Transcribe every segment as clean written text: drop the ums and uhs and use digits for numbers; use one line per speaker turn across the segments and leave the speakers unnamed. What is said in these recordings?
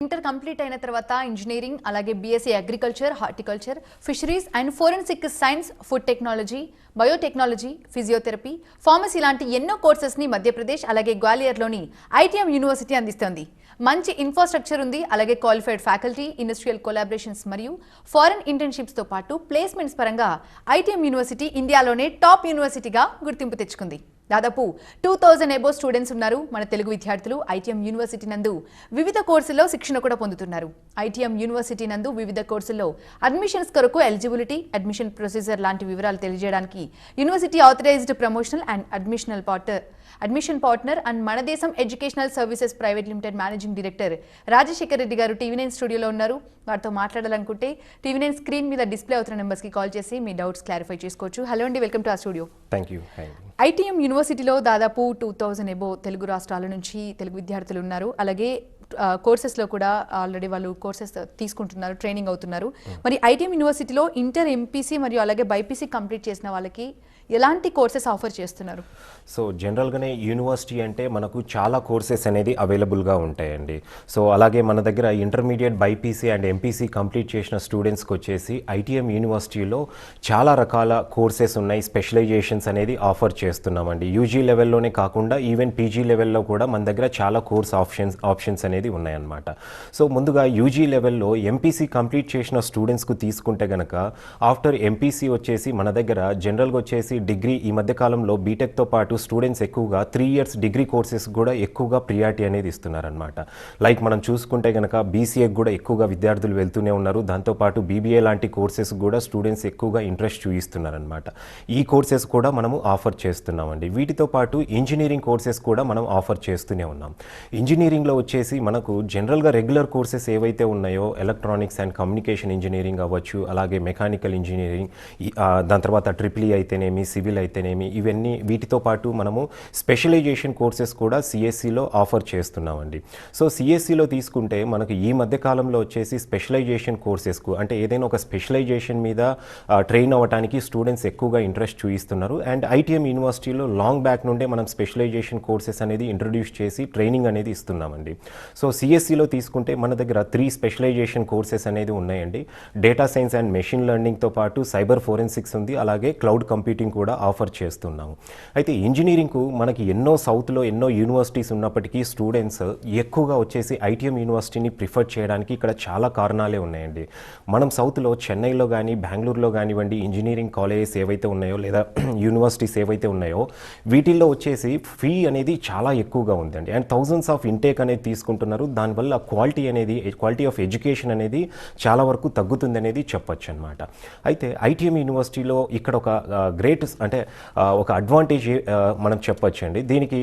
Inter complete అయిన తర్వాత engineering అలాగే BSc agriculture, horticulture, fisheries and forensic science, food technology, biotechnology, physiotherapy, pharmacy లాంటి ఎన్నో కోర్సెస్ని మధ్యప్రదేశ్ అలాగే గ్వాలియర్లోని ఐటీఎం యూనివర్సిటీ అందిస్తోంది. మంచి ఇన్ఫ్రాస్ట్రక్చర్ ఉంది, అలాగే క్వాలిఫైడ్ ఫ్యాకల్టీ, ఇండస్ట్రియల్ కొలాబరేషన్స్ మరియు ఫారెన్ ఇంటర్న్షిప్స్తో పాటు ప్లేస్మెంట్స్ పరంగా ఐటీఎం యూనివర్సిటీ ఇండియాలోనే టాప్ యూనివర్సిటీగా గుర్తింపు తెచ్చుకుంది. దాదాపు 2000 ఎబో స్టూడెంట్స్ ఉన్నారు. మన తెలుగు విద్యార్థులు ఐటీఎం యూనివర్సిటీ నందు వివిధ కోర్సుల్లో శిక్షణ కూడా పొందుతున్నారు. ఐటీఎం యూనివర్సిటీ నందు వివిధ కోర్సుల్లో అడ్మిషన్స్ కొరకు ఎలిజిబిలిటీ, అడ్మిషన్ ప్రొసీజర్ లాంటి వివరాలు తెలియజేయడానికి university authorised promotional and admission partner and మన దేశం educational services private limited managing director Rajasekhar Reddy garu TV9 స్టూడియోలో ఉన్నారు. వారితో మాట్లాడాలనుకుంటే టీవీ9 స్క్రీన్ మీద డిస్ప్లే అవుతున్న నెంబర్స్కి కాల్ చేసి మీ డౌట్స్ క్లారిఫై చేసుకోవచ్చు. హలో అండి, వెల్కమ్ టు ఆ స్టూడియో.
Thank you.
ఐటీఎం యూనివర్సిటీలో దాదాపు 2000 ఎబో తెలుగు రాష్ట్రాల నుంచి తెలుగు విద్యార్థులు ఉన్నారు. అలాగే కోర్సెస్లో కూడా ఆల్రెడీ వాళ్ళు కోర్సెస్ తీసుకుంటున్నారు, ట్రైనింగ్ అవుతున్నారు. మరి ఐటీఎం యూనివర్సిటీలో ఇంటర్, ఎంపీసీ మరియు అలాగే బైపీసీ కంప్లీట్ చేసిన వాళ్ళకి ఎలాంటి కోర్సెస్ ఆఫర్ చేస్తున్నారు?
సో జనరల్గానే యూనివర్సిటీ అంటే మనకు చాలా కోర్సెస్ అనేది అవైలబుల్గా ఉంటాయండి. సో అలాగే మన దగ్గర intermediate, BiPC and MPC complete చేసిన స్టూడెంట్స్కి వచ్చేసి ఐటీఎం యూనివర్సిటీలో చాలా రకాల కోర్సెస్ ఉన్నాయి, స్పెషలైజేషన్స్ అనేది ఆఫర్ చేస్తున్నామండి. యూజీ లెవెల్లోనే కాకుండా ఈవెన్ పీజీ లెవెల్లో కూడా మన దగ్గర చాలా కోర్స్ ఆప్షన్స్ అనేది ఉన్నాయన్నమాట. సో ముందుగా యూజీ లెవెల్లో ఎంపీసీ కంప్లీట్ చేసిన స్టూడెంట్స్కు తీసుకుంటే కనుక ఆఫ్టర్ ఎంపీసీ వచ్చేసి మన దగ్గర జనరల్గా వచ్చేసి డిగ్రీ, ఈ మధ్య కాలంలో బీటెక్తో పాటు స్టూడెంట్స్ ఎక్కువగా 3 years డిగ్రీ కోర్సెస్ కూడా ఎక్కువగా ప్రియారిటీ అనేది ఇస్తున్నారనమాట. లైక్ మనం చూసుకుంటే కనుక బీసీఏకి కూడా ఎక్కువగా విద్యార్థులు వెళ్తూనే ఉన్నారు. దాంతోపాటు బీబీఏ లాంటి కోర్సెస్ కూడా స్టూడెంట్స్ ఎక్కువగా ఇంట్రెస్ట్ చూపిస్తున్నారనమాట. ఈ కోర్సెస్ కూడా మనము ఆఫర్ చేస్తున్నామండి. వీటితో పాటు ఇంజనీరింగ్ కోర్సెస్ కూడా మనం ఆఫర్ చేస్తూనే ఉన్నాం. ఇంజనీరింగ్లో వచ్చేసి మనకు జనరల్గా రెగ్యులర్ కోర్సెస్ ఏవైతే ఉన్నాయో ఎలక్ట్రానిక్స్ అండ్ కమ్యూనికేషన్ ఇంజనీరింగ్ అవ్వచ్చు, అలాగే మెకానికల్ ఇంజనీరింగ్, దాని తర్వాత ట్రిపుల్ ఈ అయితేనేమి, సివిల్ అయితేనేమి, ఇవన్నీ వీటితో పాటు మనము స్పెషలైజేషన్ కోర్సెస్ కూడా సిఎస్సిలో ఆఫర్ చేస్తున్నామండి. సో సిఎస్సిలో తీసుకుంటే మనకు ఈ మధ్య కాలంలో వచ్చేసి స్పెషలైజేషన్ కోర్సెస్కు అంటే ఏదైనా ఒక స్పెషలైజేషన్ మీద ట్రైన్ అవ్వడానికి స్టూడెంట్స్ ఎక్కువగా ఇంట్రెస్ట్ చూపిస్తున్నారు. అండ్ ఐటీఎం యూనివర్సిటీలో లాంగ్ బ్యాక్ నుండే మనం స్పెషలైజేషన్ కోర్సెస్ అనేది ఇంట్రడ్యూస్ చేసి ట్రైనింగ్ అనేది ఇస్తున్నామండి. సో సిఎస్సిలో తీసుకుంటే మన దగ్గర 3 స్పెషలైజేషన్ కోర్సెస్ అనేది ఉన్నాయండి. డేటా సైన్స్ అండ్ మెషిన్ లెర్నింగ్తో పాటు సైబర్ ఫోరెన్సిక్స్ ఉంది, అలాగే క్లౌడ్ కంప్యూటింగ్ కూడా ఆఫర్ చేస్తున్నాము. అయితే ఇంజనీరింగ్కు మనకి సౌత్లో ఎన్నో యూనివర్సిటీస్ ఉన్నప్పటికీ స్టూడెంట్స్ ఎక్కువగా వచ్చేసి ఐటీఎం యూనివర్సిటీని ప్రిఫర్ చేయడానికి ఇక్కడ చాలా కారణాలే ఉన్నాయండి. మనం సౌత్లో చెన్నైలో కానీ బెంగళూరులో కానివ్వండి ఇంజనీరింగ్ కాలేజెస్ ఏవైతే ఉన్నాయో లేదా యూనివర్సిటీస్ ఏవైతే ఉన్నాయో వీటిల్లో వచ్చేసి ఫీ అనేది చాలా ఎక్కువగా ఉందండి. అండ్ థౌజండ్స్ ఆఫ్ ఇంటేక్ అనేది తీసుకుంటున్నారు. దానివల్ల క్వాలిటీ ఆఫ్ ఎడ్యుకేషన్ అనేది చాలా వరకు తగ్గుతుంది అనేది చెప్పొచ్చు అనమాట. అయితే ఐటీఎం యూనివర్సిటీలో ఇక్కడ ఒక గ్రేట్ అంటే ఒక అడ్వాంటేజ్ మనం చెప్పొచ్చు అండి. దీనికి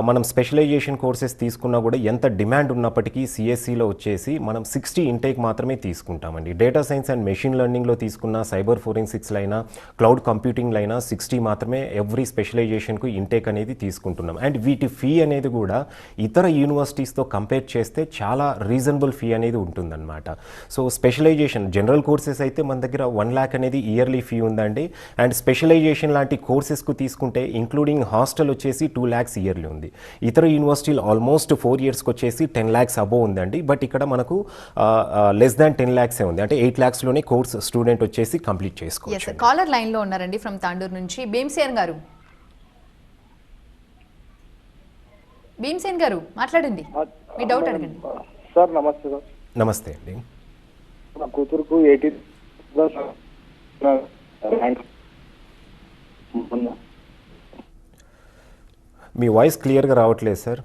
మనం స్పెషలైజేషన్ కోర్సెస్ తీసుకున్నా కూడా ఎంత డిమాండ్ ఉన్నప్పటికీ సిఎస్సిలో వచ్చేసి మనం 60 ఇంటేక్ మాత్రమే తీసుకుంటామండి. డేటా సైన్స్ అండ్ మెషిన్ లెర్నింగ్లో తీసుకున్న సైబర్ ఫోరెన్సిక్స్లో అయినా క్లౌడ్ కంప్యూటింగ్లో అయినా 60 మాత్రమే ఎవ్రీ స్పెషలైజేషన్కు ఇంటేక్ అనేది తీసుకుంటున్నాం. అండ్ వీటి ఫీ అనేది కూడా ఇతర యూనివర్సిటీస్తో కంపేర్ చేస్తే చాలా రీజనబుల్ ఫీ అనేది ఉంటుందన్నమాట. సో స్పెషలైజేషన్ జనరల్ కోర్సెస్ అయితే మన దగ్గర 1 lakh అనేది ఇయర్లీ ఫీ ఉందండి. అండ్ స్పెషలైజేషన్ లాంటి కోర్సెస్కు తీసుకుంటే ఇంక్లూడింగ్ హాస్టల్ వచ్చేసి 2 lakhs ఇయర్లీ ఉంది. ఇతర యూనివర్సిటీలు ఆల్మోస్ట్ 4 yearsకి వచ్చేసి 10 lakhs అబోవ్ ఉందండి. బట్ ఇక్కడ మనకు లెస్ దాన్ 10 lakhs ఉంది. అంటే 8 lakhsలోనే కోర్స్ స్టూడెంట్ వచ్చేసి కంప్లీట్ చేసుకోవచ్చు.
కాలర్ లైన్లో ఉన్నారండి ఫ్రమ్ తాండూరు నుంచి భీమసేన్ గారు. భీమసేన్ గారు మాట్లాడండి, మీ డౌట్ అడగండి.
సార్ నమస్తే. సార్
నమస్తే అండి.
నా కూతురుకు 18
మీ వాయిస్ క్లియర్గా రావట్లేదు సార్.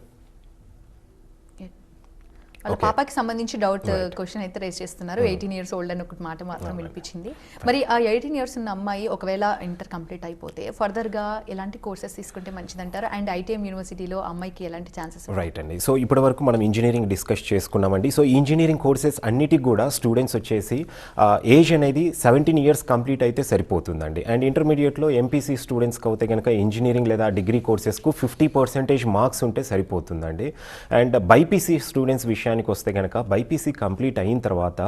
వాళ్ళ పాపకి సంబంధించి డౌట్ క్వశ్చన్ అయితే రేస్ చేస్తున్నారు. 18 years ఓల్డ్ అని ఒక మాట మాత్రం వినిపించింది. మరి ఆ 18 years ఉన్న అమ్మాయి ఒకవేళ ఇంటర్ కంప్లీట్ అయిపోతే ఫర్దర్గా ఎలాంటి కోర్సెస్ తీసుకుంటే మంచిదంటారు? అండ్ ఐటీఎం యూనివర్సిటీలో అమ్మాయికి ఎలాంటి ఛాన్సెస్?
రైట్ అండి. సో ఇప్పటి వరకు మనం ఇంజనీరింగ్ డిస్కస్ చేసుకున్నామండి. సో ఇంజనీరింగ్ కోర్సెస్ అన్నిటికి కూడా స్టూడెంట్స్ వచ్చేసి ఏజ్ అనేది 17 years కంప్లీట్ అయితే సరిపోతుందండి. అండ్ ఇంటర్మీడియట్లో ఎంపీసీ స్టూడెంట్స్కి అయితే కనుక ఇంజనీరింగ్ లేదా డిగ్రీ కోర్సెస్కు 50% మార్క్స్ ఉంటే సరిపోతుందండి. అండ్ బైపీసీ స్టూడెంట్స్ విషయానికి విషయానికి వస్తే కనుక బైపీసీ కంప్లీట్ అయిన తర్వాత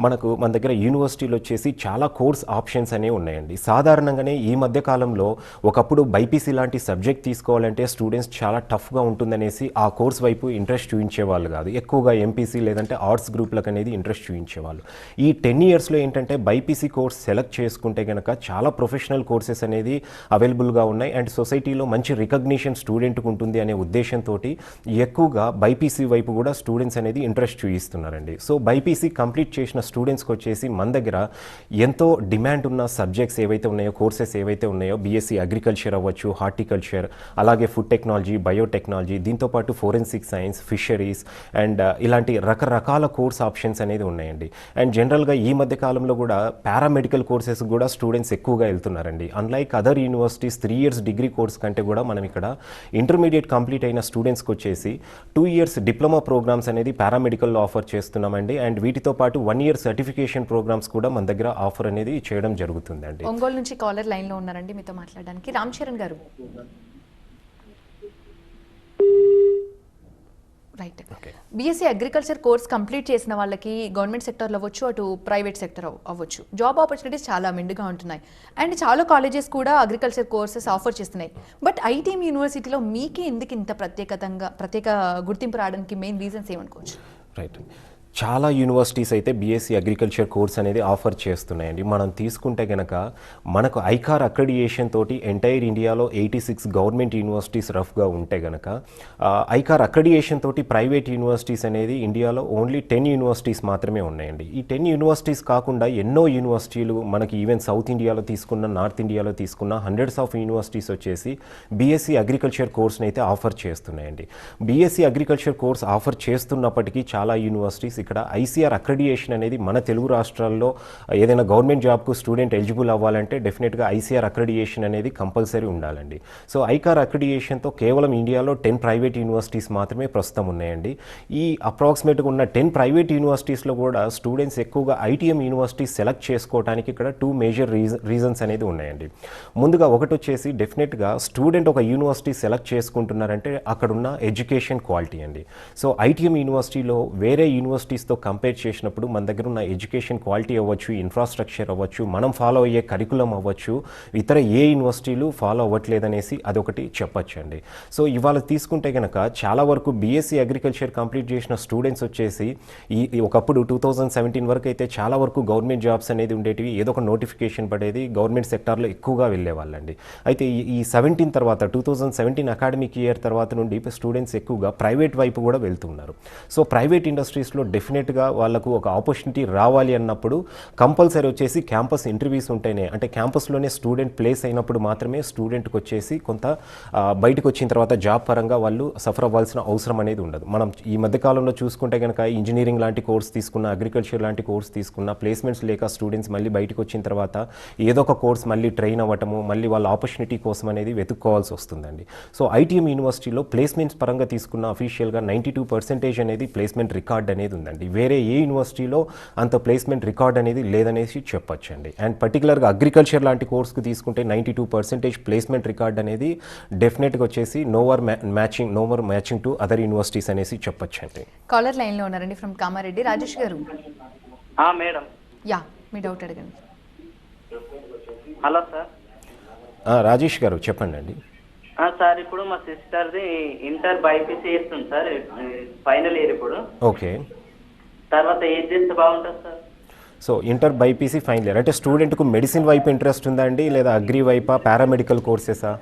మన దగ్గర యూనివర్సిటీలో వచ్చేసి చాలా కోర్స్ ఆప్షన్స్ అనేవి ఉన్నాయండి. సాధారణంగానే ఈ మధ్య కాలంలో ఒకప్పుడు బైపీసీ లాంటి సబ్జెక్ట్ తీసుకోవాలంటే స్టూడెంట్స్ చాలా టఫ్గా ఉంటుందనేసి ఆ కోర్స్ వైపు ఇంట్రెస్ట్ చూపించేవాళ్ళు కాదు. ఎక్కువగా ఎంపీసీ లేదంటే ఆర్ట్స్ గ్రూప్లకు అనేది ఇంట్రెస్ట్ చూపించేవాళ్ళు. ఈ 10 ఇయర్స్లో ఏంటంటే బైపీసీ కోర్స్ సెలెక్ట్ చేసుకుంటే కనుక చాలా ప్రొఫెషనల్ కోర్సెస్ అనేది అవైలబుల్గా ఉన్నాయి అండ్ సొసైటీలో మంచి రికగ్నిషన్ స్టూడెంట్కి ఉంటుంది అనే ఉద్దేశంతో ఎక్కువగా బైపీసీ వైపు కూడా స్టూడెంట్స్ అనేది ఇంట్రెస్ట్ చూపిస్తున్నారండి. సో బైపీసీ కంప్లీట్ చేసిన స్టూడెంట్స్కి వచ్చేసి మన దగ్గర ఎంతో డిమాండ్ ఉన్న సబ్జెక్ట్స్ ఏవైతే ఉన్నాయో, కోర్సెస్ ఏవైతే ఉన్నాయో, బీఎస్సీ అగ్రికల్చర్ అవ్వచ్చు, హార్టికల్చర్, అలాగే ఫుడ్ టెక్నాలజీ, బయోటెక్నాలజీ, దీంతోపాటు ఫోరెన్సిక్ సైన్స్, ఫిషరీస్ అండ్ ఇలాంటి రకరకాల కోర్స్ ఆప్షన్స్ అనేది ఉన్నాయండి. అండ్ జనరల్గా ఈ మధ్య కాలంలో కూడా పారామెడికల్ కోర్సెస్ కూడా స్టూడెంట్స్ ఎక్కువగా వెళ్తున్నారండి. Unlike other universities 3 years degree course కంటే కూడా మనం ఇక్కడ ఇంటర్మీడియట్ కంప్లీట్ అయిన స్టూడెంట్స్కి వచ్చేసి 2 ఇయర్స్ డిప్లొమా ప్రోగ్రామ్స్ అనేది పారామెడికల్లో ఆఫర్ చేస్తున్నామండి. అండ్ వీటితో పాటు 1 ఇయర్ సర్టిఫికేషన్ ప్రోగ్రామ్స్ కూడా మన దగ్గర ఆఫర్ అనేది చేయడం జరుగుతుందండి.
ఒంగోలు నుంచి కాలర్ లైన్లో ఉన్నారండి మీతో మాట్లాడడానికి. రామ్ చరణ్ గారు, right. BSc agriculture course complete చేసిన వాళ్ళకి గవర్నమెంట్ సెక్టర్లో అవ్వచ్చు, అటు ప్రైవేట్ సెక్టర్ అవ్వచ్చు, జాబ్ ఆపర్చునిటీస్ చాలా మెండుగా ఉంటున్నాయి. అండ్ చాలా కాలేజెస్ కూడా అగ్రికల్చర్ కోర్సెస్ ఆఫర్ చేస్తున్నాయి. బట్ ఐటీఎం యూనివర్సిటీలో మీకే ఎందుకు ఇంత ప్రత్యేక గుర్తింపు రావడానికి మెయిన్ రీజన్స్ ఏమనుకోవచ్చు?
రైట్. చాలా యూనివర్సిటీస్ అయితే బీఎస్సీ అగ్రికల్చర్ కోర్స్ అనేది ఆఫర్ చేస్తున్నాయండి. మనం తీసుకుంటే కనుక మనకు ఐకార్ అక్రెడియేషన్ తోటి ఎంటైర్ ఇండియాలో 86 గవర్నమెంట్ యూనివర్సిటీస్ రఫ్గా ఉంటే కనుక ఐకార్ అక్రెడియేషన్ తోటి ప్రైవేట్ యూనివర్సిటీస్ అనేది ఇండియాలో ఓన్లీ 10 యూనివర్సిటీస్ మాత్రమే ఉన్నాయండి. ఈ 10 యూనివర్సిటీస్ కాకుండా ఎన్నో యూనివర్సిటీలు మనకి ఈవెన్ సౌత్ ఇండియాలో తీసుకున్న, నార్త్ ఇండియాలో తీసుకున్న హండ్రెడ్స్ ఆఫ్ యూనివర్సిటీస్ వచ్చేసి బీఎస్సీ అగ్రికల్చర్ కోర్స్ని అయితే ఆఫర్ చేస్తున్నాయండి. బీఎస్సీ అగ్రికల్చర్ కోర్స్ ఆఫర్ చేస్తున్నప్పటికీ చాలా యూనివర్సిటీస్ ఇక్కడ ఐసీఆర్ అక్రెడియేషన్ అనేది మన తెలుగు రాష్ట్రాల్లో ఏదైనా గవర్నమెంట్ జాబ్కు స్టూడెంట్ ఎలిజిబుల్ అవ్వాలంటే డెఫినెట్గా ఐసీఆర్ అక్రెడియేషన్ అనేది కంపల్సరీ ఉండాలండి. సో ఐకార్ అక్రెడియేషన్తో కేవలం ఇండియాలో 10 ప్రైవేట్ యూనివర్సిటీస్ మాత్రమే ప్రస్తుతం ఉన్నాయండి. ఈ అప్రాక్సిమేట్గా ఉన్న 10 ప్రైవేట్ యూనివర్సిటీస్లో కూడా స్టూడెంట్స్ ఎక్కువగా ఐటీఎం యూనివర్సిటీస్ సెలెక్ట్ చేసుకోవడానికి ఇక్కడ 2 మేజర్ రీజన్స్ అనేది ఉన్నాయండి. ముందుగా ఒకటి వచ్చేసి డెఫినెట్గా స్టూడెంట్ ఒక యూనివర్సిటీ సెలెక్ట్ చేసుకుంటున్నారంటే అక్కడున్న ఎడ్యుకేషన్ క్వాలిటీ అండి. సో ఐటీఎం యూనివర్సిటీలో వేరే యూనివర్సిటీస్తో కంపేర్ చేసినప్పుడు మన దగ్గర ఉన్న ఎడ్యుకేషన్ క్వాలిటీ అవ్వచ్చు, ఇన్ఫ్రాస్ట్రక్చర్ అవ్వచ్చు, మనం ఫాలో అయ్యే కరికులం అవ్వచ్చు, ఇతర ఏ యూనివర్సిటీలు ఫాలో అవ్వట్లేదనేసి అదొకటి చెప్పచ్చు అండి. సో ఇవాళ తీసుకుంటే కనుక చాలా వరకు బీఎస్సీ అగ్రికల్చర్ కంప్లీట్ చేసిన స్టూడెంట్స్ వచ్చేసి ఒకప్పుడు 2017 వరకు అయితే చాలా వరకు గవర్నమెంట్ జాబ్స్ అనేది ఉండేటివి, ఏదో ఒక నోటిఫికేషన్ పడేది, గవర్నమెంట్ సెక్టార్లో ఎక్కువగా వెళ్ళేవాళ్ళండి. అయితే ఈ 17 తర్వాత 2017 అకాడమిక్ ఇయర్ తర్వాత నుండి స్టూడెంట్స్ ఎక్కువగా ప్రైవేట్ వైపు కూడా వెళ్తున్నారు. సో ప్రైవేట్ ఇండస్ట్రీస్లో డెఫినెట్గా వాళ్ళకు ఒక ఆపర్చునిటీ రావాలి అన్నప్పుడు కంపల్సరీ వచ్చేసి క్యాంపస్ ఇంటర్వ్యూస్ ఉంటేనే, అంటే క్యాంపస్లోనే స్టూడెంట్ ప్లేస్ అయినప్పుడు మాత్రమే స్టూడెంట్కి వచ్చేసి కొంత బయటకు వచ్చిన తర్వాత జాబ్ పరంగా వాళ్ళు సఫర్ అవ్వాల్సిన అవసరం అనేది ఉండదు. మనం ఈ మధ్యకాలంలో చూసుకుంటే కనుక ఇంజనీరింగ్ లాంటి కోర్స్ తీసుకున్న, అగ్రికల్చర్ లాంటి కోర్స్ తీసుకున్న, ప్లేస్మెంట్స్ లేక స్టూడెంట్స్ మళ్ళీ బయటకు వచ్చిన తర్వాత ఏదో ఒక కోర్స్ మళ్ళీ ట్రైన్ అవ్వటము, మళ్ళీ వాళ్ళ ఆపర్చునిటీ కోసం అనేది వెతుక్కోవాల్సి వస్తుందండి. సో ఐటీఎం యూనివర్సిటీలో ప్లేస్మెంట్స్ పరంగా తీసుకున్న అఫీషియల్గా 92% అనేది ప్లేస్మెంట్ రికార్డ్ అనేది ఉందండి. వేరే ఏ యూనివర్సిటీలో అంత ప్లేస్మెంట్ రికార్డ్ అనేది లేదనేసి చెప్పొచ్చండి. అండ్ పర్టికులర్గా అగ్రికల్చర్ లాంటి కోర్స్కు తీసుకుంటే 92% ప్లేస్మెంట్ రికార్డ్ అనేది డెఫినెట్గా వచ్చేసి నోవర్ మ్యాచింగ్ టు అదర్ యూనివర్సిటీస్ అనేసి చెప్పొచ్చండి.
కాలర్ లైన్లో ఉన్నారండి from Kamareddy. Rajesh garu,
madam.
Yeah, మీ డౌట్ అడగండి.
Hello sir.
రాజేష్ గారు చెప్పండి అండి.
సార్, ఇప్పుడు మా సిస్టర్ది ఇంటర్ బైపీసీ చేస్తుంది సార్, ఫైనల్ ఇయర్ ఇప్పుడు.
ఓకే.
తర్వాత ఏది చేస్తే బాగుంటుంది sir?
So inter BiPC final year అంటే స్టూడెంట్కు మెడిసిన్ వైపు ఇంట్రెస్ట్ ఉందా అండి, లేదా అగ్రి వైపా, పారామెడికల్ కోర్సెసా?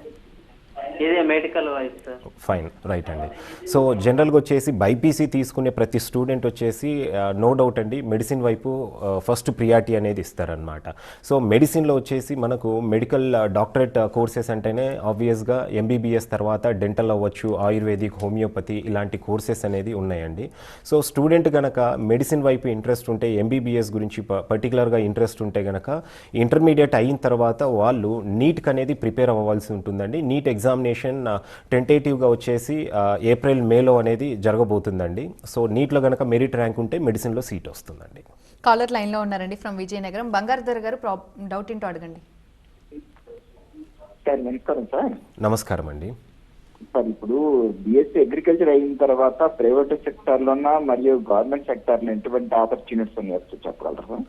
ఇదే మెడికల్ వైపు సార్.
ఫైన్, రైట్ అండి. సో జనరల్గా వచ్చేసి బైపీసీ తీసుకునే ప్రతి స్టూడెంట్ వచ్చేసి నో డౌట్ అండి మెడిసిన్ వైపు ఫస్ట్ ప్రియారిటీ అనేది ఇస్తారనమాట. సో మెడిసిన్లో వచ్చేసి మనకు మెడికల్ డాక్టరేట్ కోర్సెస్ అంటేనే ఆబ్వియస్గా ఎంబీబీఎస్ తర్వాత డెంటల్ అవ్వచ్చు, ఆయుర్వేదిక్, హోమియోపతి ఇలాంటి కోర్సెస్ అనేది ఉన్నాయండి. సో స్టూడెంట్ కనుక మెడిసిన్ వైపు ఇంట్రెస్ట్ ఉంటే, ఎంబీబీఎస్ గురించి పర్టికులర్గా ఇంట్రెస్ట్ ఉంటే కనుక ఇంటర్మీడియట్ అయిన తర్వాత వాళ్ళు నీట్కి అనేది ప్రిపేర్ అవ్వాల్సి ఉంటుందండి. నీట్ ఎగ్జామినేషన్ టెంటేటివ్గా వచ్చేసి ఏప్రిల్ మేలో అనేది జరగబోతుందండి. సో నీట్లో కనుక మెరిట్ ర్యాంక్ ఉంటే మెడిసిన్లో సీట్ వస్తుందండి.
కాలర్ లైన్లో ఉన్నారండి ఫ్రమ్ విజయనగరం. బంగారుధర్ గారు, డౌట్ ఏంటో అడగండి.
సార్ నమస్కారం సార్.
నమస్కారం అండి.
సార్ ఇప్పుడు బిఎస్సీ అగ్రికల్చర్ అయిన తర్వాత ప్రైవేట్ సెక్టార్ లోనా మరియు గవర్నమెంట్ సెక్టార్ లో ఎటువంటి ఆపర్చునిటీస్ ఉన్నాయో చెప్పగలరా సార్?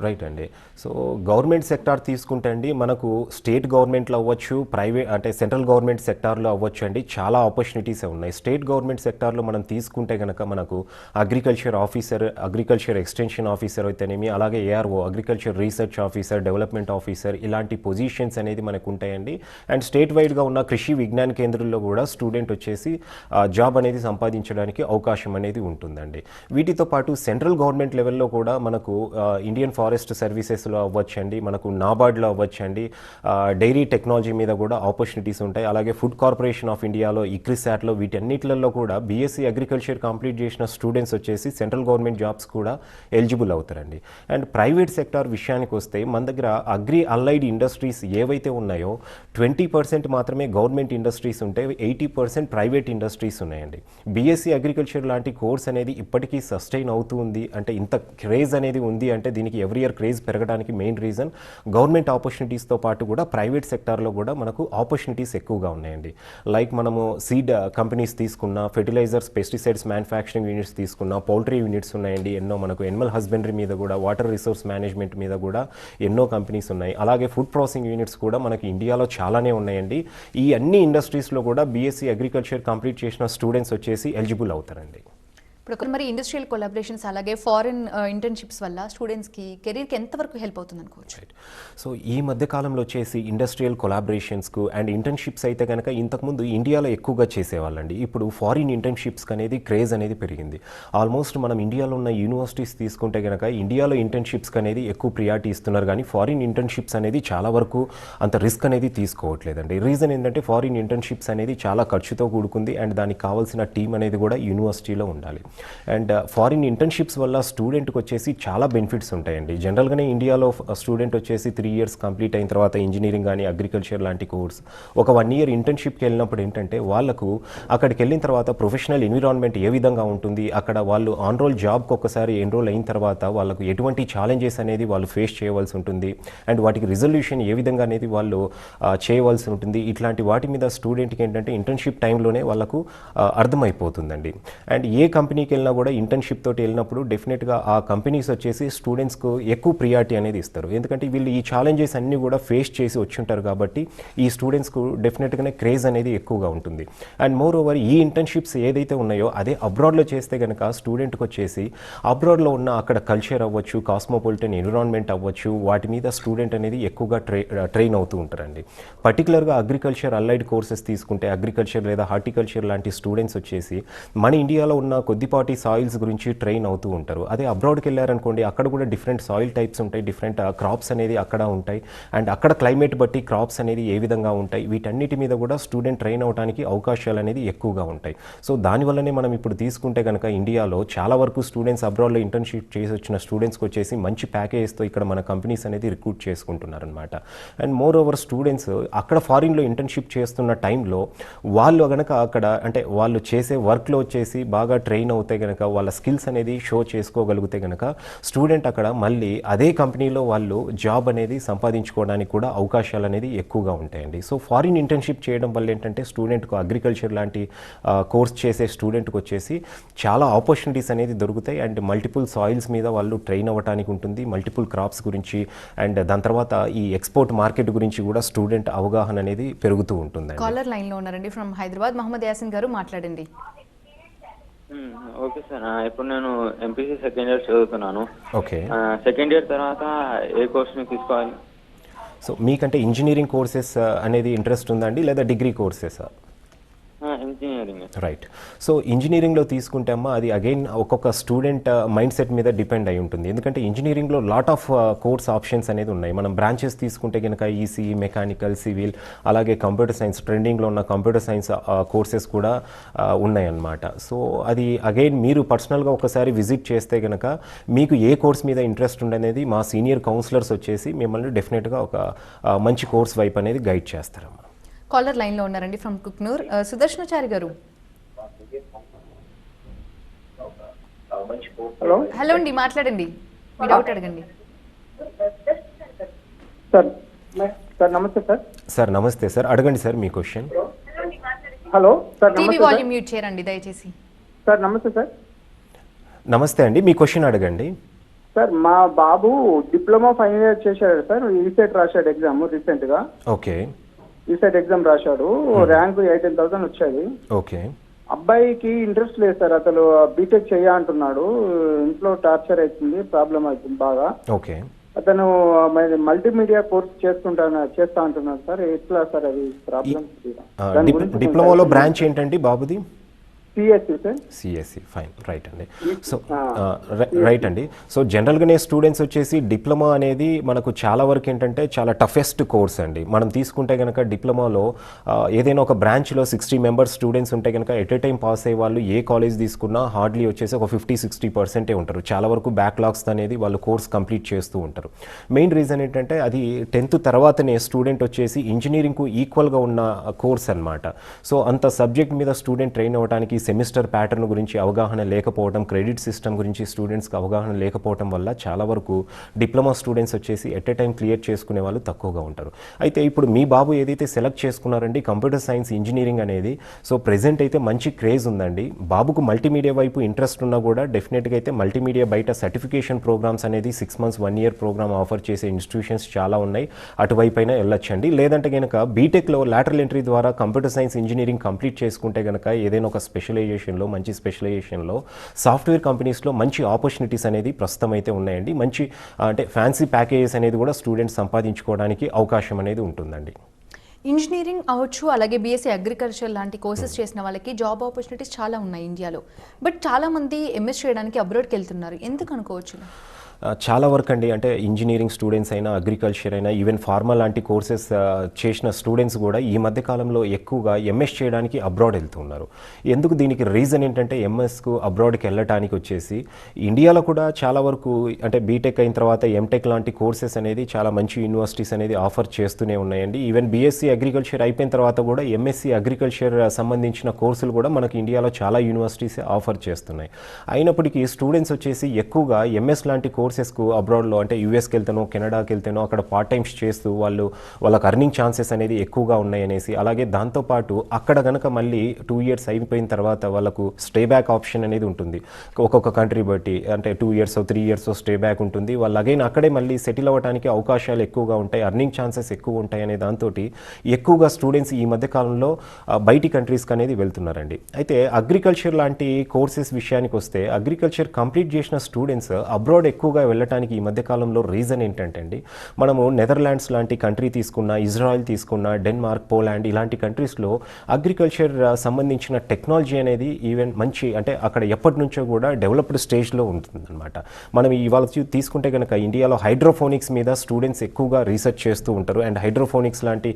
రైట్ అండి. సో గవర్నమెంట్ సెక్టార్ తీసుకుంటే అండి మనకు స్టేట్ గవర్నమెంట్లో అవ్వచ్చు, ప్రైవేట్ అంటే సెంట్రల్ గవర్నమెంట్ సెక్టార్లో అవ్వచ్చు అండి, చాలా ఆపర్చునిటీసే ఉన్నాయి. స్టేట్ గవర్నమెంట్ సెక్టార్లో మనం తీసుకుంటే కనుక మనకు agriculture officer, agriculture extension officer అయితేనేమి, అలాగే ARO agriculture research officer, development officer ఇలాంటి పొజిషన్స్ అనేది మనకు ఉంటాయండి. అండ్ స్టేట్ వైడ్గా ఉన్న కృషి విజ్ఞాన కేంద్రంలో కూడా స్టూడెంట్ వచ్చేసి జాబ్ అనేది సంపాదించడానికి అవకాశం అనేది ఉంటుందండి. వీటితో పాటు సెంట్రల్ గవర్నమెంట్ లెవెల్లో కూడా మనకు ఇండియన్ ఫారెస్ట్ సర్వీసెస్లో అవ్వచ్చండి, మనకు నాబార్డ్లో అవ్వచ్చండి, డైరీ టెక్నాలజీ మీద కూడా ఆపర్చునిటీస్ ఉంటాయి. అలాగే ఫుడ్ కార్పొరేషన్ ఆఫ్ ఇండియాలో, ఇక్రిసాట్లో వీటన్నిటిలలో కూడా బీఎస్సీ అగ్రికల్చర్ కంప్లీట్ చేసిన స్టూడెంట్స్ వచ్చేసి సెంట్రల్ గవర్నమెంట్ జాబ్స్ కూడా ఎలిజిబుల్ అవుతారండి. అండ్ ప్రైవేట్ సెక్టార్ విషయానికి వస్తే మన దగ్గర అగ్రి అలైడ్ ఇండస్ట్రీస్ ఏవైతే ఉన్నాయో 20% మాత్రమే గవర్నమెంట్ ఇండస్ట్రీస్ ఉంటే 80% ప్రైవేట్ ఇండస్ట్రీస్ ఉన్నాయండి. బీఎస్సీ అగ్రికల్చర్ లాంటి కోర్స్ అనేది ఇప్పటికీ సస్టైన్ అవుతూ ఉంది అంటే, ఇంత క్రేజ్ అనేది ఉంది అంటే దీనికి ఎవ్రీ ఇయర్ క్రేజ్ పెరగడానికి మెయిన్ రీజన్ గవర్నమెంట్ ఆపర్చునిటీస్తో పాటు కూడా ప్రైవేట్ సెక్టార్లో కూడా మనకు ఆపర్చునిటీస్ ఎక్కువగా ఉన్నాయండి. లైక్ మనము సీడ్ కంపెనీస్ తీసుకున్న, ఫెర్టిలైజర్స్ పెస్టిసైడ్స్ మ్యానుఫ్యాక్చరింగ్ యూనిట్స్ తీసుకున్న, పౌల్ట్రీ యూనిట్స్ ఉన్నాయండి ఎన్నో, మనకు ఎనిమల్ హస్బెండరీ మీద కూడా, వాటర్ రిసోర్స్ మేనేజ్మెంట్ మీద కూడా ఎన్నో కంపెనీస్ ఉన్నాయి. అలాగే ఫుడ్ ప్రాసెసింగ్ యూనిట్స్ కూడా మనకి ఇండియాలో చాలానే ఉన్నాయండి. ఈ అన్ని ఇండస్ట్రీస్లో కూడా బీఎస్సీ అగ్రికల్చర్ కంప్లీట్ చేసిన స్టూడెంట్స్ వచ్చేసి ఎలిజిబుల్ అవుతారండి.
ఇప్పుడు మరి ఇండస్ట్రియల్ కొలాబరేషన్స్ అలాగే ఫారిన్ ఇంటర్న్షిప్స్ వల్ల స్టూడెంట్స్కి కెరీర్కి ఎంతవరకు హెల్ప్ అవుతుంది అనుకోవచ్చు?
సో ఈ మధ్య కాలంలో వచ్చేసి ఇండస్ట్రియల్ కొలాబరేషన్స్కు అండ్ ఇంటర్న్షిప్స్ అయితే కనుక ఇంతకుముందు ఇండియాలో ఎక్కువగా చేసేవాళ్ళండి. ఇప్పుడు ఫారిన్ ఇంటర్న్షిప్స్కి అనేది క్రేజ్ అనేది పెరిగింది. ఆల్మోస్ట్ మనం ఇండియాలో ఉన్న యూనివర్సిటీస్ తీసుకుంటే కనుక ఇండియాలో ఇంటర్న్షిప్స్కి అనేది ఎక్కువ ప్రియారిటీ ఇస్తున్నారు, కానీ ఫారిన్ ఇంటర్న్షిప్స్ అనేది చాలా వరకు అంత రిస్క్ అనేది తీసుకోవట్లేదండి. రీజన్ ఏంటంటే ఫారిన్ ఇంటర్న్షిప్స్ అనేది చాలా ఖర్చుతో కూడుకుంది అండ్ దానికి కావాల్సిన టీం అనేది కూడా యూనివర్సిటీలో ఉండాలి. అండ్ ఫారిన్ ఇంటర్న్షిప్స్ వల్ల స్టూడెంట్కి వచ్చేసి చాలా బెనిఫిట్స్ ఉంటాయండి. జనరల్గానే ఇండియాలో స్టూడెంట్ వచ్చేసి 3 years కంప్లీట్ అయిన తర్వాత ఇంజనీరింగ్ కానీ అగ్రికల్చర్ లాంటి కోర్స్ ఒక 1 year ఇంటర్న్షిప్కి వెళ్ళినప్పుడు ఏంటంటే వాళ్ళకు అక్కడికి వెళ్ళిన తర్వాత ప్రొఫెషనల్ ఎన్విరాన్మెంట్ ఏ విధంగా ఉంటుంది, అక్కడ వాళ్ళు ఆన్ రోల్ జాబ్కి ఒక్కసారి ఎన్రోల్ అయిన తర్వాత వాళ్ళకు ఎటువంటి ఛాలెంజెస్ అనేది వాళ్ళు ఫేస్ చేయవలసి ఉంటుంది అండ్ వాటికి రిజల్యూషన్ ఏ విధంగా అనేది వాళ్ళు చేయవలసి ఉంటుంది. ఇట్లాంటి వాటి మీద స్టూడెంట్కి ఏంటంటే ఇంటర్న్షిప్ టైంలోనే వాళ్ళకు అర్థమైపోతుందండి. అండ్ ఏ కంపెనీకి వెళ్ళినా కూడా ఇంటర్న్షిప్ తోటి వెళ్ళినప్పుడు డెఫినెట్గా ఆ కంపెనీస్ వచ్చేసి స్టూడెంట్స్కు ఎక్కువ ప్రియారిటీ అనేది ఇస్తారు. ఎందుకంటే వీళ్ళు ఈ ఛాలెంజెస్ అన్నీ కూడా ఫేస్ చేసి వచ్చి ఉంటారు కాబట్టి ఈ స్టూడెంట్స్కు డెఫినెట్గానే క్రేజ్ అనేది ఎక్కువగా ఉంటుంది. అండ్ మోర్ ఓవర్ ఈ ఇంటర్న్షిప్స్ ఏదైతే ఉన్నాయో అదే అబ్రాడ్లో చేస్తే కనుక స్టూడెంట్కి వచ్చేసి అబ్రాడ్లో ఉన్న అక్కడ కల్చర్ అవ్వచ్చు, కాస్మోపాలిటన్ ఎన్విరాన్మెంట్ అవ్వచ్చు, వాటి మీద స్టూడెంట్ అనేది ఎక్కువగా ట్రైన్ అవుతూ ఉంటారండి. పర్టికులర్గా అగ్రికల్చర్ అలైడ్ కోర్సెస్ తీసుకుంటే అగ్రికల్చర్ లేదా హార్టికల్చర్ లాంటి స్టూడెంట్స్ వచ్చేసి మన ఇండియాలో ఉన్న కొద్దిపాటి సాయిల్స్ గురించి ట్రైన్ అవుతూ ఉంటారు. అదే అబ్రాడ్కి వెళ్ళారనుకోండి అక్కడ కూడా డిఫరెంట్ సాయిల్ టైప్స్ ఉంటాయి, డిఫరెంట్ క్రాప్స్ అనేది అక్కడ ఉంటాయి అండ్ అక్కడ క్లైమేట్ బట్టి క్రాప్స్ అనేది ఏ విధంగా ఉంటాయి, వీటన్నిటి మీద కూడా స్టూడెంట్ ట్రైన్ అవడానికి అవకాశాలు అనేది ఎక్కువగా ఉంటాయి. సో దానివల్లనే మనం ఇప్పుడు తీసుకుంటే కనుక ఇండియాలో చాలా వరకు స్టూడెంట్స్ అబ్రాడ్లో ఇంటర్న్షిప్ చేసి వచ్చిన స్టూడెంట్స్కి వచ్చేసి మంచి ప్యాకేజెస్తో ఇక్కడ మన కంపెనీస్ అనేది రిక్రూట్ చేసుకుంటున్నారనమాట. అండ్ మోర్ ఓవర్ స్టూడెంట్స్ అక్కడ ఫారిన్లో ఇంటర్న్షిప్ చేస్తున్న టైంలో వాళ్ళు కనుక అక్కడ అంటే వాళ్ళు చేసే వర్క్లో వచ్చేసి బాగా ట్రైన్ అవుతాయి కనుక వాళ్ళ స్కిల్స్ అనేది షో చేసుకోగలిగితే కనుక స్టూడెంట్ అక్కడ మళ్ళీ అదే కంపెనీలో వాళ్ళు జాబ్ అనేది సంపాదించుకోవడానికి కూడా అవకాశాలు అనేది ఎక్కువగా ఉంటాయండి. సో ఫారిన్ ఇంటర్న్షిప్ చేయడం వల్ల ఏంటంటే స్టూడెంట్కు అగ్రికల్చర్ లాంటి కోర్స్ చేసే స్టూడెంట్కి వచ్చేసి చాలా ఆపర్చునిటీస్ అనేది దొరుకుతాయి అండ్ మల్టిపుల్ సాయిల్స్ మీద వాళ్ళు ట్రైన్ అవ్వడానికి ఉంటుంది, మల్టిపుల్ క్రాప్స్ గురించి అండ్ దాని తర్వాత ఈ ఎక్స్పోర్ట్ మార్కెట్ గురించి కూడా స్టూడెంట్ అవగాహన అనేది పెరుగుతూ ఉంటుంది.
కాలర్ లైన్లో ఉన్నారండి ఫ్రమ్ హైదరాబాద్, మహమ్మద్ యాసిన్ గారు మాట్లాడండి.
ఓకే సార్, ఇప్పుడు నేను ఎంపీసీ సెకండ్ ఇయర్ చదువుతున్నాను.
ఓకే,
సెకండ్ ఇయర్ తర్వాత ఏ కోర్స్ని తీసుకోవాలి?
సో మీకంటే ఇంజనీరింగ్ కోర్సెస్ అనేది ఇంట్రెస్ట్ ఉందండి లేదా degree courses?
Engineering.
Right. So ఇంజనీరింగ్లో తీసుకుంటే అమ్మా అది అగైన్ ఒక్కొక్క స్టూడెంట్ మైండ్ సెట్ మీద డిపెండ్ అయి ఉంటుంది. ఎందుకంటే ఇంజనీరింగ్లో లాట్ ఆఫ్ కోర్స్ ఆప్షన్స్ అనేది ఉన్నాయి. మనం బ్రాంచెస్ తీసుకుంటే కనుక ఈసీఈ, మెకానికల్, సివిల్, అలాగే కంప్యూటర్ సైన్స్, ట్రెండింగ్లో ఉన్న కంప్యూటర్ సైన్స్ కోర్సెస్ కూడా ఉన్నాయన్నమాట. సో అది అగైన్ మీరు పర్సనల్గా ఒకసారి విజిట్ చేస్తే కనుక మీకు ఏ కోర్స్ మీద ఇంట్రెస్ట్ ఉండనేది మా సీనియర్ కౌన్సిలర్స్ వచ్చేసి మిమ్మల్ని డెఫినెట్గా ఒక మంచి కోర్స్ వైపు అనేది గైడ్ చేస్తారమ్మా.
కాలర్ లైన్లో ఉన్నారండి ఫ్రమ్ కుక్నూర్, సుదర్శనాచారి గారు. హలో అండి, మాట్లాడండి, మీ డౌట్ అడగండి.
సార్ నమస్తే సార్.
సార్ నమస్తే సార్, అడగండి సార్ మీ క్వశ్చన్.
హలో సార్,
టీవీ
నమస్తే సార్.
వాల్యూమ్ మ్యూట్ చేయండి దయచేసి.
సార్ నమస్తే సార్.
నమస్తే అండి, మీ క్వశ్చన్ అడగండి.
సార్ మా బాబు డిప్లొమా ఫైనల్ ఇయర్ చేశాడు సార్. ఈసెట్ రాశాడు ఎగ్జామ్ రీసెంట్ గా.
ఓకే
ఈసెట్ ఎగ్జామ్ రాశాడు, ర్యాంక్ 18,000 వచ్చాయి.
ఓకే
అబ్బాయికి ఇంట్రెస్ట్ లేదు సార్, అసలు బీటెక్ చెయ్య అంటున్నాడు. ఇంట్లో టార్చర్ అవుతుంది, ప్రాబ్లం అవుతుంది బాగా.
ఓకే
అతను మల్టీమీడియా కోర్స్ చేస్తా అంటున్నాడు సార్. ఎట్లా సార్ అది ప్రాబ్లం?
డిప్లొమాలో బ్రాంచ్ ఏంటండి బాబుది?
CSC sir.
CSC, fine, right అండి. సో రైట్ అండి. సో జనరల్గానే స్టూడెంట్స్ వచ్చేసి డిప్లొమా అనేది మనకు చాలా వరకు ఏంటంటే చాలా టఫెస్ట్ కోర్స్ అండి. మనం తీసుకుంటే కనుక డిప్లొమాలో ఏదైనా ఒక బ్రాంచ్లో 60 మెంబర్స్ స్టూడెంట్స్ ఉంటే కనుక ఎట్ ఏ టైం పాస్ అయ్యే వాళ్ళు ఏ కాలేజ్ తీసుకున్నా హార్డ్లీ వచ్చేసి ఒక 50-60% ఉంటారు. చాలా వరకు బ్యాక్లాగ్స్ అనేది వాళ్ళు కోర్స్ కంప్లీట్ చేస్తూ ఉంటారు. మెయిన్ రీజన్ ఏంటంటే అది 10th తర్వాతనే స్టూడెంట్ వచ్చేసి ఇంజనీరింగ్కు ఈక్వల్గా ఉన్న కోర్స్ అనమాట. సో అంత సబ్జెక్ట్ మీద స్టూడెంట్ ట్రైన్ అవ్వడానికి సెమిస్టర్ ప్యాటర్న్ గురించి అవగాహన లేకపోవడం, క్రెడిట్ సిస్టమ్ గురించి స్టూడెంట్స్కి అవగాహన లేకపోవడం వల్ల చాలా వరకు డిప్లొమా స్టూడెంట్స్ వచ్చేసి ఎట్ ఏ టైం క్లియర్ చేసుకునే వాళ్ళు తక్కువగా ఉంటారు. అయితే ఇప్పుడు మీ బాబు ఏదైతే సెలెక్ట్ చేసుకున్నారండి కంప్యూటర్ సైన్స్ ఇంజనీరింగ్ అనేది, సో ప్రెజెంట్ అయితే మంచి క్రేజ్ ఉందండి. బాబుకు మల్టీమీడియా వైపు ఇంట్రెస్ట్ ఉన్నా కూడా డెఫినెట్గా అయితే మల్టీమీడియా బయట సర్టిఫికేషన్ ప్రోగ్రామ్స్ అనేది 6 months 1 year ప్రోగ్రామ్ ఆఫర్ చేసే ఇన్స్టిట్యూషన్స్ చాలా ఉన్నాయి. అటువైపు అయినా వెళ్ళొచ్చండి. లేదంటే కనుక బీటెక్లో లాటరల్ ఎంట్రీ ద్వారా కంప్యూటర్ సైన్స్ ఇంజనీరింగ్ కంప్లీట్ చేసుకుంటే కనుక ఏదైనా ఒక మంచి స్పెషలైజేషన్లో సాఫ్ట్వేర్ కంపెనీస్లో మంచి ఆపర్చునిటీస్ అనేది ప్రస్తుతం అయితే ఉన్నాయండి. మంచి అంటే ఫ్యాన్సీ ప్యాకేజెస్ అనేది కూడా స్టూడెంట్స్ సంపాదించుకోవడానికి అవకాశం అనేది ఉంటుందండి.
ఇంజనీరింగ్ అవ్వచ్చు, అలాగే బీఎస్సీ అగ్రికల్చర్ లాంటి కోర్సెస్ చేసిన వాళ్ళకి జాబ్ ఆపర్చునిటీస్ చాలా ఉన్నాయి ఇండియాలో. బట్ చాలా మంది ఎంఎస్ చేయడానికి అబ్రాడ్కి వెళ్తున్నారు, ఎందుకు అనుకోవచ్చు?
చాలా వరకు అండి, అంటే ఇంజనీరింగ్ స్టూడెంట్స్ అయినా అగ్రికల్చర్ అయినా ఈవెన్ ఫార్మా లాంటి కోర్సెస్ చేసిన స్టూడెంట్స్ కూడా ఈ మధ్యకాలంలో ఎక్కువగా ఎంఎస్ చేయడానికి అబ్రాడ్ వెళ్తున్నారు. ఎందుకు? దీనికి రీజన్ ఏంటంటే ఎంఎస్కు అబ్రాడ్కి వెళ్ళటానికి వచ్చేసి ఇండియాలో కూడా చాలా వరకు అంటే బీటెక్ అయిన తర్వాత ఎంటెక్ లాంటి కోర్సెస్ అనేది చాలా మంచి యూనివర్సిటీస్ అనేది ఆఫర్ చేస్తూనే ఉన్నాయండి. ఈవెన్ బీఎస్సీ అగ్రికల్చర్ అయిపోయిన తర్వాత కూడా ఎంఎస్సీ అగ్రికల్చర్ సంబంధించిన కోర్సులు కూడా మనకి ఇండియాలో చాలా యూనివర్సిటీస్ ఆఫర్ చేస్తున్నాయి. అయినప్పటికీ స్టూడెంట్స్ వచ్చేసి ఎక్కువగా ఎంఎస్ లాంటి కోర్సెస్కు అబ్రాడ్లో అంటే యూఎస్కి వెళ్తానో కెనడాకి వెళ్తానో అక్కడ పార్ట్ టైమ్స్ చేస్తూ వాళ్ళకి అర్నింగ్ ఛాన్సెస్ అనేది ఎక్కువగా ఉన్నాయనేసి, అలాగే దాంతోపాటు అక్కడ కనుక మళ్ళీ 2 years అయిపోయిన తర్వాత వాళ్ళకు స్టే బ్యాక్ ఆప్షన్ అనేది ఉంటుంది. ఒక్కొక్క కంట్రీ బట్టి అంటే 2 years 3 years స్టే బ్యాక్ ఉంటుంది. వాళ్ళు అగైన్ అక్కడే మళ్ళీ సెటిల్ అవ్వడానికి అవకాశాలు ఎక్కువగా ఉంటాయి, అర్నింగ్ ఛాన్సెస్ ఎక్కువ ఉంటాయి అనే దాంతో ఎక్కువగా స్టూడెంట్స్ ఈ మధ్య కాలంలో బయటి కంట్రీస్కి అనేది వెళ్తున్నారండి. అయితే అగ్రికల్చర్ లాంటి కోర్సెస్ విషయానికి వస్తే అగ్రికల్చర్ కంప్లీట్ చేసిన స్టూడెంట్స్ అబ్రాడ్ ఎక్కువగా వెళ్ళటానికి ఈ మధ్యకాలంలో రీజన్ ఏంటంటే అండి, మనము నెదర్లాండ్స్ లాంటి కంట్రీ తీసుకున్న, ఇజ్రాయెల్ తీసుకున్న, డెన్మార్క్, పోలాండ్ ఇలాంటి కంట్రీస్లో అగ్రికల్చర్ సంబంధించిన టెక్నాలజీ అనేది ఈవెన్ మంచి అంటే అక్కడ ఎప్పటి నుంచో కూడా డెవలప్డ్ స్టేజ్లో ఉంటుందన్నమాట. మనం ఇవాళ తీసుకుంటే కనుక ఇండియాలో హైడ్రోఫోనిక్స్ మీద స్టూడెంట్స్ ఎక్కువగా రీసెర్చ్ చేస్తూ ఉంటారు అండ్ హైడ్రోఫోనిక్స్ లాంటి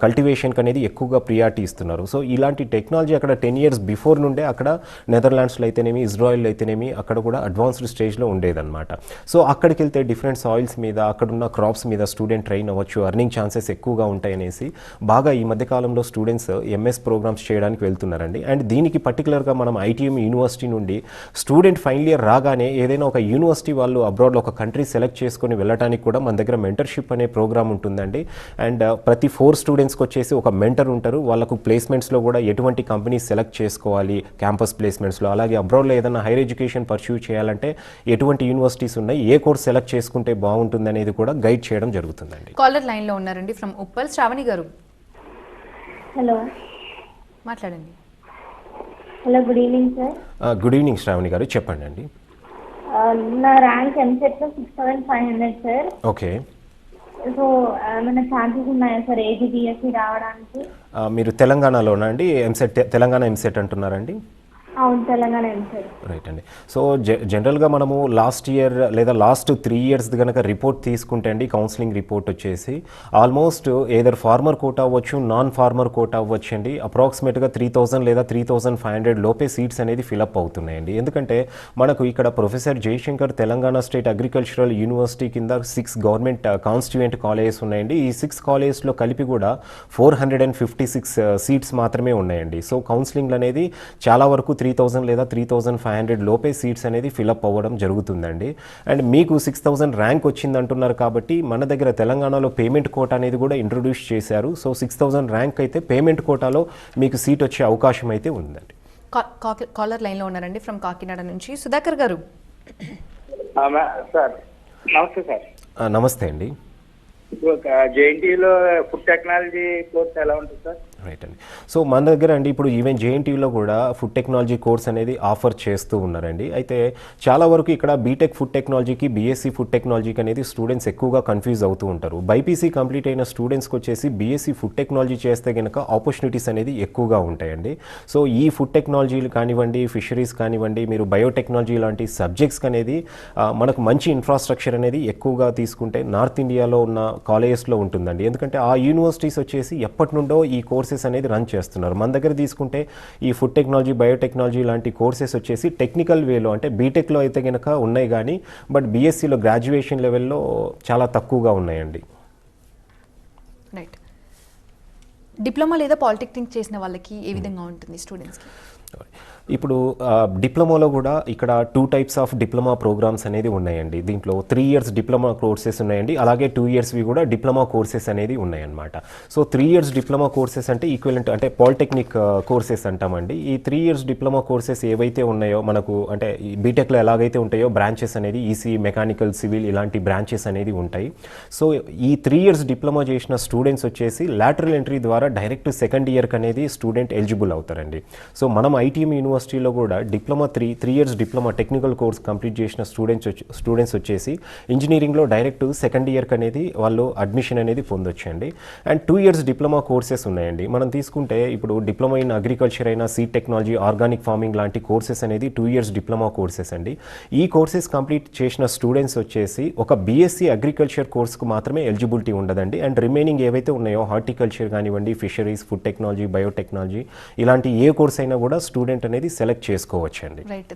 కల్టివేషన్కి అనేది ఎక్కువగా ప్రియారిటీ ఇస్తున్నారు. సో ఇలాంటి టెక్నాలజీ అక్కడ 10 years బిఫోర్ నుండే అక్కడ నెదర్లాండ్స్లో అయితేనేమి, ఇజ్రాయెల్ అయితేనేమి అక్కడ కూడా అడ్వాన్స్డ్ స్టేజ్లో ఉండేదన్నమాట. సో అక్కడికి వెళ్తే డిఫరెంట్ సాయిల్స్ మీద అక్కడున్న క్రాప్స్ మీద స్టూడెంట్ ట్రైన్ అవ్వచ్చు, అర్నింగ్ ఛాన్సెస్ ఎక్కువగా ఉంటాయనేసి బాగా ఈ మధ్యకాలంలో స్టూడెంట్స్ ఎంఎస్ ప్రోగ్రామ్స్ చేయడానికి వెళ్తున్నారండి. అండ్ దీనికి పర్టికులర్గా మనం ఐటీఎం యూనివర్సిటీ నుండి స్టూడెంట్ ఫైనల్ ఇయర్ రాగానే ఏదైనా ఒక యూనివర్సిటీ వాళ్ళు అబ్రాడ్లో ఒక కంట్రీ సెలెక్ట్ చేసుకొని వెళ్ళడానికి కూడా మన దగ్గర మెంటర్షిప్ అనే ప్రోగ్రామ్ ఉంటుందండి. అండ్ ప్రతి 4 స్టూడెంట్స్కి వచ్చేసి ఒక మెంటర్ ఉంటారు. వాళ్ళకు ప్లేస్మెంట్స్లో కూడా ఎటువంటి కంపెనీ సెలెక్ట్ చేసుకోవాలి క్యాంపస్ ప్లేస్మెంట్స్లో, అలాగే అబ్రాడ్లో ఏదైనా హైయర్ ఎడ్యుకేషన్ పర్స్యూ చేయాలంటే ఎటువంటి యూనివర్సిటీస్ ఉన్నాయి, ఏ కోర్స్ సెలెక్ట్ చేసుకుంటే బాగుంటుంది అనేది కూడా గైడ్ చేయడం జరుగుతుందండి.
కాలర్ లైన్లో ఉన్నారండి ఫ్రమ్ ఉప్పల్, శ్రావణి గారు.
హలో,
మాట్లాడండి.
Hello, good evening sir.
Good evening Sravani garu, చెప్పండి అండి.
నా ర్యాంక్ ఎంసెట్లో 6500 సార్.
ఓకే.
సో ఏమైనా ఛాన్సెస్ ఉన్నాయా సార్ ఏజీబీఎస్సీ రావడానికి?
మీరు తెలంగాణలోనా అండి? ఎంసెట్ తెలంగాణ ఎంసెట్ అంటున్నారండి?
అవును, తెలంగాణ ఎంసెట్.
రైట్ అండి. సో జనరల్గా మనము లాస్ట్ ఇయర్ లేదా లాస్ట్ 3 years కనుక రిపోర్ట్ తీసుకుంటే అండి, కౌన్సిలింగ్ రిపోర్ట్ వచ్చేసి ఆల్మోస్ట్ ఏదర్ ఫార్మర్ కోటా అవ్వచ్చు, నాన్ ఫార్మర్ కోటా అవ్వచ్చు అండి, అప్రాక్సిమేట్గా 3000 లేదా 3500 లోపే సీట్స్ అనేది ఫిలప్ అవుతున్నాయండి. ఎందుకంటే మనకు ఇక్కడ professor Jayashankar Telangana state agricultural university కింద 6 గవర్నమెంట్ కాన్స్టిట్యూయెంట్ కాలేజెస్ ఉన్నాయండి. ఈ 6 కాలేజెస్లో కలిపి కూడా 456 సీట్స్ మాత్రమే ఉన్నాయండి. సో కౌన్సిలింగ్ అనేది చాలా వరకు 3000 3000 లేదా 3500 లోపే సీట్స్ అనేది ఫిలప్ అవ్వడం జరుగుతుందండి. అండ్ మీకు 6000 ర్యాంక్ వచ్చింది అంటున్నారు కాబట్టి మన దగ్గర తెలంగాణలో పేమెంట్ కోటా అనేది కూడా ఇంట్రొడ్యూస్ చేశారు. సో 6000 ర్యాంక్ అయితే పేమెంట్ కోటాలో మీకు సీట్ వచ్చే అవకాశం అయితే ఉందండి.
కాలర్ లైన్లో ఉన్నారండి ఫ్రమ్ కాకినాడ నుంచి. సుధాకర్ గారు.
సార్ నమస్తే సార్.
నమస్తే అండి.
జేఎన్టీయూలో ఫుడ్ టెక్నాలజీ కోర్స్ ఎలా ఉంటుంది సార్?
రైట్ అండి. సో మన దగ్గర అండి ఇప్పుడు ఈవెన్ జేఎన్టీయూలో కూడా ఫుడ్ టెక్నాలజీ కోర్స్ అనేది ఆఫర్ చేస్తూ ఉన్నారండి. అయితే చాలా వరకు ఇక్కడ బీటెక్ ఫుడ్ టెక్నాలజీకి బీఎస్సీ ఫుడ్ టెక్నాలజీకి అనేది స్టూడెంట్స్ ఎక్కువగా కన్ఫ్యూజ్ అవుతూ ఉంటారు. బైపీసీ కంప్లీట్ అయిన స్టూడెంట్స్కి వచ్చేసి బీఎస్సీ ఫుడ్ టెక్నాలజీ చేస్తే కనుక ఆపర్చునిటీస్ అనేది ఎక్కువగా ఉంటాయండి. సో ఈ ఫుడ్ టెక్నాలజీలు కానివ్వండి, ఫిషరీస్ కానివ్వండి, మీరు బయోటెక్నాలజీ లాంటి సబ్జెక్ట్స్ అనేది మనకు మంచి ఇన్ఫ్రాస్ట్రక్చర్ అనేది ఎక్కువగా తీసుకుంటే నార్త్ ఇండియాలో ఉన్న కాలేజెస్లో ఉంటుందండి. ఎందుకంటే ఆ యూనివర్సిటీస్ వచ్చేసి ఎప్పటి నుండో ఈ కోర్సెస్ అనేది రన్ చేస్తున్నారు. మన దగ్గర తీసుకుంటే ఈ ఫుడ్ టెక్నాలజీ, బయోటెక్నాలజీ లాంటి కోర్సెస్ వచ్చేసి టెక్నికల్ వేలో అంటే బీటెక్లో అయితే కనుక ఉన్నాయి కానీ బట్ బీఎస్సీలో గ్రాడ్యుయేషన్ లెవెల్లో చాలా తక్కువగా ఉన్నాయండి.
రైట్. డిప్లొమా లేదా పాలిటెక్నిక్ చేసిన వాళ్ళకి ఏ విధంగా ఉంటుంది స్టూడెంట్స్కి?
ఇప్పుడు డిప్లొమాలో కూడా ఇక్కడ 2 టైప్స్ ఆఫ్ డిప్లొమా ప్రోగ్రామ్స్ అనేది ఉన్నాయండి. దీంట్లో 3 ఇయర్స్ డిప్లొమా కోర్సెస్ ఉన్నాయండి, అలాగే 2 ఇయర్స్వి కూడా డిప్లొమా కోర్సెస్ అనేది ఉన్నాయన్నమాట. సో 3 ఇయర్స్ డిప్లొమా కోర్సెస్ అంటే ఈక్వలెంట్ అంటే పాలిటెక్నిక్ కోర్సెస్ అంటామండి. ఈ 3 ఇయర్స్ డిప్లొమా కోర్సెస్ ఏవైతే ఉన్నాయో మనకు అంటే ఈ బీటెక్లో ఎలాగైతే ఉంటాయో బ్రాంచెస్ అనేది ఈసీ, మెకానికల్, సివిల్ ఇలాంటి బ్రాంచెస్ అనేది ఉంటాయి. సో ఈ 3 ఇయర్స్ డిప్లొమా చేసిన స్టూడెంట్స్ వచ్చేసి లాటరల్ ఎంట్రీ ద్వారా డైరెక్ట్ సెకండ్ ఇయర్కి అనేది స్టూడెంట్ ఎలిజిబుల్ అవుతారండి. సో మనం ఐటీఎం యూనివర్సిటీలో కూడా diploma 3 years diploma technical course complete చేసిన స్టూడెంట్స్ వచ్చేసి ఇంజనీరింగ్లో డైరెక్ట్ సెకండ్ ఇయర్కి అనేది వాళ్ళు అడ్మిషన్ అనేది పొందొచ్చండి. అండ్ 2 ఇయర్స్ డిప్లొమా కోర్సెస్ ఉన్నాయండి. మనం తీసుకుంటే ఇప్పుడు డిప్లొమా ఇన్ అగ్రికల్చర్ అయినా, సీడ్ టెక్నాలజీ, ఆర్గానిక్ ఫార్మింగ్ లాంటి కోర్సెస్ అనేది 2 ఇయర్స్ డిప్లొమా కోర్సెస్ అండి. ఈ కోర్సెస్ కంప్లీట్ చేసిన స్టూడెంట్స్ వచ్చేసి ఒక బీఎస్సీ అగ్రికల్చర్ కోర్స్కు మాత్రమే ఎలిజిబిలిటీ ఉండదండి. అండ్ రిమైనింగ్ ఏవైతే ఉన్నాయో హార్టికల్చర్ కానివ్వండి, ఫిషరీస్, ఫుడ్ టెక్నాలజీ, బయోటెక్నాలజీ ఇలాంటి ఏ కోర్స్ అయినా కూడా స్టూడెంట్ అనేది సెలెక్ట్ చేసుకోవచ్చండి.
రైట్.